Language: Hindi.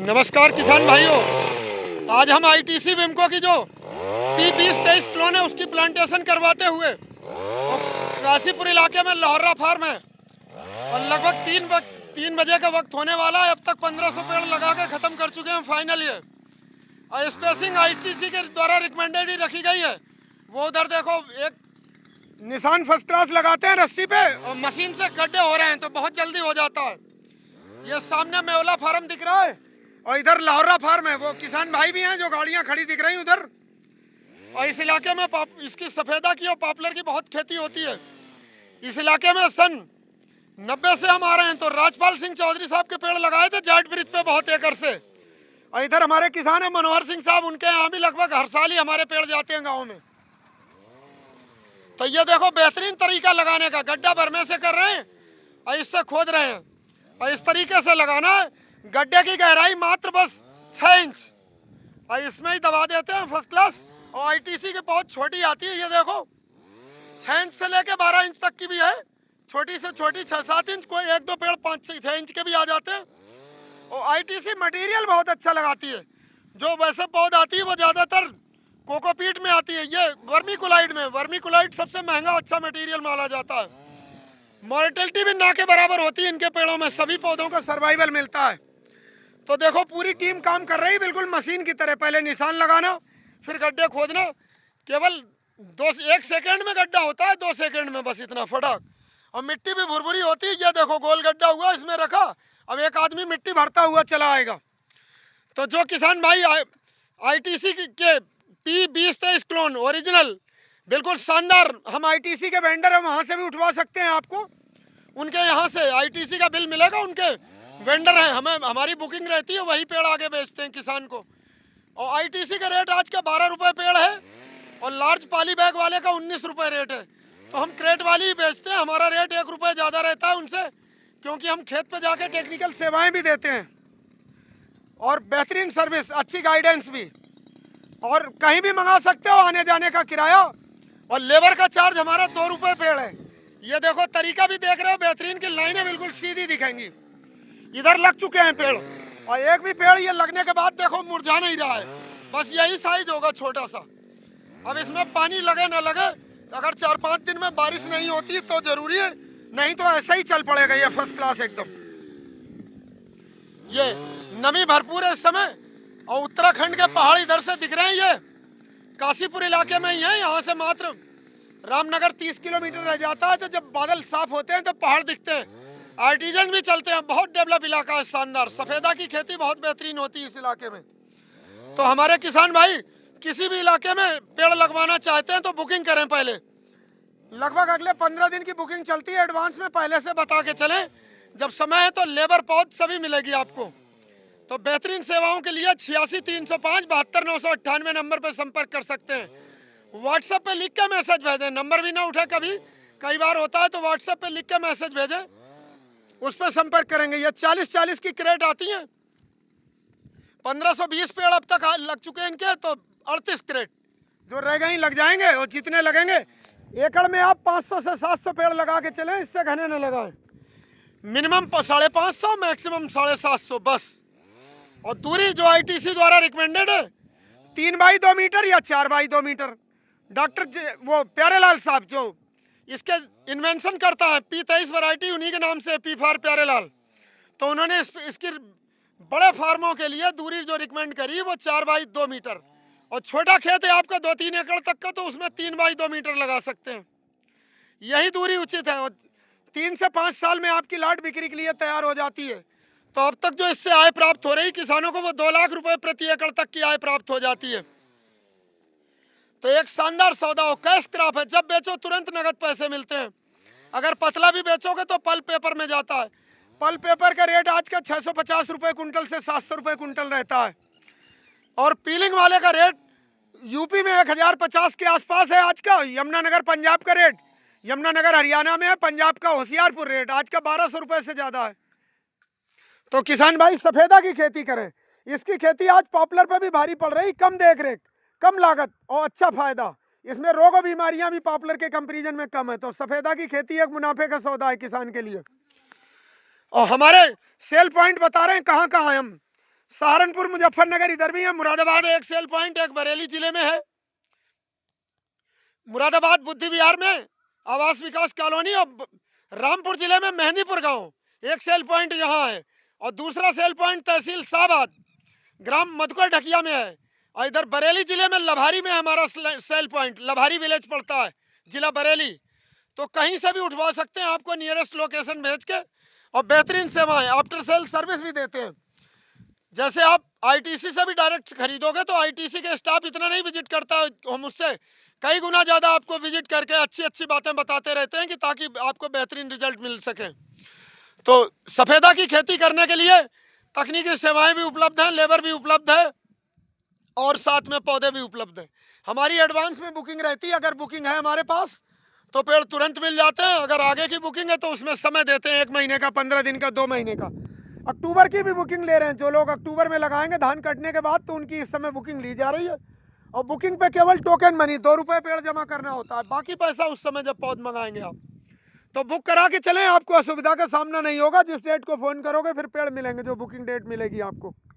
नमस्कार किसान भाइयों। आज हम आईटीसी विमको की जो P2023 क्लोन है उसकी प्लांटेशन करवाते हुए और काशीपुर इलाके में लाहौरा फार्म है और लगभग 3 बजे का वक्त होने वाला है। अब तक 1500 पेड़ लगा के ख़त्म कर चुके हैं फाइनल ये। और स्पेसिंग आईटीसी के द्वारा रिकमेंडेड ही रखी गई है। वो उधर देखो एक निशान फर्स्ट क्लास लगाते हैं रस्सी पे और मशीन से गड्ढे हो रहे हैं तो बहुत जल्दी हो जाता है। ये सामने मेवला फार्म दिख रहा है और इधर लाहौरा फार्म है। वो किसान भाई भी हैं जो गाड़ियां खड़ी दिख रही उधर। और इस इलाके में इसकी सफ़ेदा की और पॉपुलर की बहुत खेती होती है। इस इलाके में सन 90 से हम आ रहे हैं तो राजपाल सिंह चौधरी साहब के पेड़ लगाए थे जाट ब्रिज पे बहुत एकड़ से। और इधर हमारे किसान है मनोहर सिंह साहब, उनके यहाँ भी लगभग हर साल ही हमारे पेड़ जाते हैं गाँव में। तो ये देखो बेहतरीन तरीका लगाने का, गड्ढा भरने से कर रहे हैं और इससे खोद रहे हैं और इस तरीके से लगाना है। गड्ढे की गहराई मात्र बस 6 इंच और इसमें ही दबा देते हैं फर्स्ट क्लास। और आईटीसी की बहुत छोटी आती है, ये देखो 6 इंच से लेके 12 इंच तक की भी है, छोटी से छोटी 6-7 इंच, कोई 1-2 पेड़ 5-6 इंच के भी आ जाते हैं। और आईटीसी मटेरियल बहुत अच्छा लगाती है। जो वैसे पौध आती है वो ज़्यादातर कोकोपीट में आती है, ये वर्मीकुलाइड में। वर्मीकुलाइड सबसे महंगा अच्छा मटेरियल माना जाता है। मॉर्टेलिटी भी ना के बराबर होती है इनके पेड़ों में, सभी पौधों का सर्वाइवल मिलता है। तो देखो पूरी टीम काम कर रही है बिल्कुल मशीन की तरह। पहले निशान लगाना, फिर गड्ढे खोदना, केवल 1 सेकेंड में गड्ढा होता है, 2 सेकेंड में बस इतना फटाक। और मिट्टी भी भुरभुरी होती है। ये देखो गोल गड्ढा हुआ, इसमें रखा, अब एक आदमी मिट्टी भरता हुआ चला आएगा। तो जो किसान भाई आईटीसी के P2023 क्लोन ओरिजिनल बिल्कुल शानदार, हम आईटीसी के वेंडर हैं, वहाँ से भी उठवा सकते हैं आपको। उनके यहाँ से आईटीसी का बिल मिलेगा, उनके वेंडर हैं, हमें हमारी बुकिंग रहती है, वही पेड़ आगे बेचते हैं किसान को। और आईटीसी का रेट आज का 12 रुपये पेड़ है और लार्ज पाली बैग वाले का 19 रुपये रेट है। तो हम क्रेट वाली ही बेचते हैं, हमारा रेट 1 रुपये ज़्यादा रहता है उनसे, क्योंकि हम खेत पे जाके टेक्निकल सेवाएं भी देते हैं और बेहतरीन सर्विस, अच्छी गाइडेंस भी। और कहीं भी मंगा सकते हो, आने जाने का किराया और लेबर का चार्ज हमारा 2 रुपये पेड़ है। ये देखो तरीका भी देख रहे हो, बेहतरीन की लाइनें बिल्कुल सीधी दिखेंगी। इधर लग चुके हैं पेड़ और एक भी पेड़ ये लगने के बाद देखो मुरझा नहीं रहा है, बस यही साइज होगा छोटा सा। अब इसमें पानी लगे ना लगे, अगर 4-5 दिन में बारिश नहीं होती तो जरूरी है, नहीं तो ऐसा ही चल पड़ेगा ये फर्स्ट क्लास एकदम। ये नमी भरपूर है इस समय और उत्तराखंड के पहाड़ इधर से दिख रहे हैं। ये काशीपुर इलाके में ही है, यहाँ से मात्र रामनगर 30 किलोमीटर रह जाता है। तो जब बादल साफ होते हैं तो पहाड़ दिखते हैं, आर्टिजन भी चलते हैं। बहुत डेवलप इलाका है, शानदार। सफ़ेदा की खेती बहुत बेहतरीन होती है इस इलाके में। तो हमारे किसान भाई किसी भी इलाके में पेड़ लगवाना चाहते हैं तो बुकिंग करें पहले। लगभग अगले 15 दिन की बुकिंग चलती है, एडवांस में पहले से बता के चलें। जब समय है तो लेबर पौध सभी मिलेगी आपको। तो बेहतरीन सेवाओं के लिए 86-305-72-998 नंबर पर संपर्क कर सकते हैं। व्हाट्सएप पे लिख के मैसेज भेजें, नंबर भी ना उठे कभी, कई बार होता है, तो व्हाट्सएप पे लिख के मैसेज भेजें, उस पर संपर्क करेंगे। ये 40-40 की क्रेट आती हैं, 1520 पेड़ अब तक लग चुके हैं इनके, तो 38 क्रेट जो रह गई लग जाएंगे। और जितने लगेंगे एकड़ में आप 500 से 700 पेड़ लगा के चलें, इससे घने न लगाएं। मिनिमम 550, मैक्सिमम 750 बस। और दूरी जो आईटीसी द्वारा रिकमेंडेड है 3x2 मीटर या 4x2 मीटर। डॉक्टर वो प्यारेलाल साहब जो इसके इन्वेंशन करता है, P23 वैरायटी उन्हीं के नाम से, P फॉर प्यारेलाल। तो उन्होंने इसकी बड़े फार्मों के लिए दूरी जो रिकमेंड करी वो 4x2 मीटर। और छोटा खेत है आपका 2-3 एकड़ तक का, तो उसमें 3x2 मीटर लगा सकते हैं। यही दूरी उचित है और 3 से 5 साल में आपकी लाट बिक्री के लिए तैयार हो जाती है। तो अब तक जो इससे आय प्राप्त हो रही किसानों को वो 2 लाख रुपए प्रति एकड़ तक की आय प्राप्त हो जाती है। तो एक शानदार सौदा हो, कैश क्रॉप है, जब बेचो तुरंत नगद पैसे मिलते हैं। अगर पतला भी बेचोगे तो पल्प पेपर में जाता है। पल्प पेपर का रेट आज का 650 रुपये कुंटल से 700 रुपये कुंटल रहता है। और पीलिंग वाले का रेट यूपी में 1050 के आसपास है आज का। यमुनानगर पंजाब का रेट, यमुनानगर हरियाणा में है, पंजाब का होशियारपुर रेट आज का 1200 रुपये से ज़्यादा है। तो किसान भाई सफ़ेदा की खेती करें, इसकी खेती आज पॉपुलर पे भी भारी पड़ रही, कम देख रेख, कम लागत और अच्छा फायदा। इसमें रोग और बीमारियां भी पॉपुलर के कंपैरिजन में कम है। तो सफ़ेदा की खेती एक मुनाफे का सौदा है किसान के लिए। और हमारे सेल पॉइंट बता रहे हैं कहाँ कहाँ हम सहारनपुर, मुजफ्फरनगर इधर भी है, मुरादाबाद एक सेल पॉइंट, एक बरेली जिले में है, मुरादाबाद बुद्धि विहार में आवास विकास कॉलोनी, और रामपुर जिले में मेहंदीपुर गांव एक सेल पॉइंट यहाँ है, और दूसरा सेल पॉइंट तहसील शाहबाद ग्राम मधुकर ढकिया में है, और इधर बरेली जिले में लभारी में हमारा सेल पॉइंट, लभारी विलेज पड़ता है, जिला बरेली। तो कहीं से भी उठवा सकते हैं, आपको नियरेस्ट लोकेशन भेज के, और बेहतरीन सेवाएं आफ्टर सेल सर्विस भी देते हैं। जैसे आप आईटीसी से भी डायरेक्ट खरीदोगे तो आईटीसी के स्टाफ इतना नहीं विजिट करता है, मुझसे कई गुना ज़्यादा आपको विजिट करके अच्छी अच्छी बातें बताते रहते हैं कि ताकि आपको बेहतरीन रिजल्ट मिल सके। तो सफ़ेदा की खेती करने के लिए तकनीकी सेवाएं भी उपलब्ध हैं, लेबर भी उपलब्ध है, और साथ में पौधे भी उपलब्ध हैं। हमारी एडवांस में बुकिंग रहती है, अगर बुकिंग है हमारे पास तो पेड़ तुरंत मिल जाते हैं, अगर आगे की बुकिंग है तो उसमें समय देते हैं, 1 महीने का, 15 दिन का, 2 महीने का। अक्टूबर की भी बुकिंग ले रहे हैं, जो लोग अक्टूबर में लगाएंगे धान कटने के बाद, तो उनकी इस समय बुकिंग ली जा रही है, और बुकिंग पे केवल टोकन मनी 2 रुपये पेड़ जमा करना होता है, बाकी पैसा उस समय जब पौध मंगाएंगे आप। तो बुक करा के चलें, आपको असुविधा का सामना नहीं होगा, जिस डेट को फ़ोन करोगे फिर पेड़ मिलेंगे, जो बुकिंग डेट मिलेगी आपको।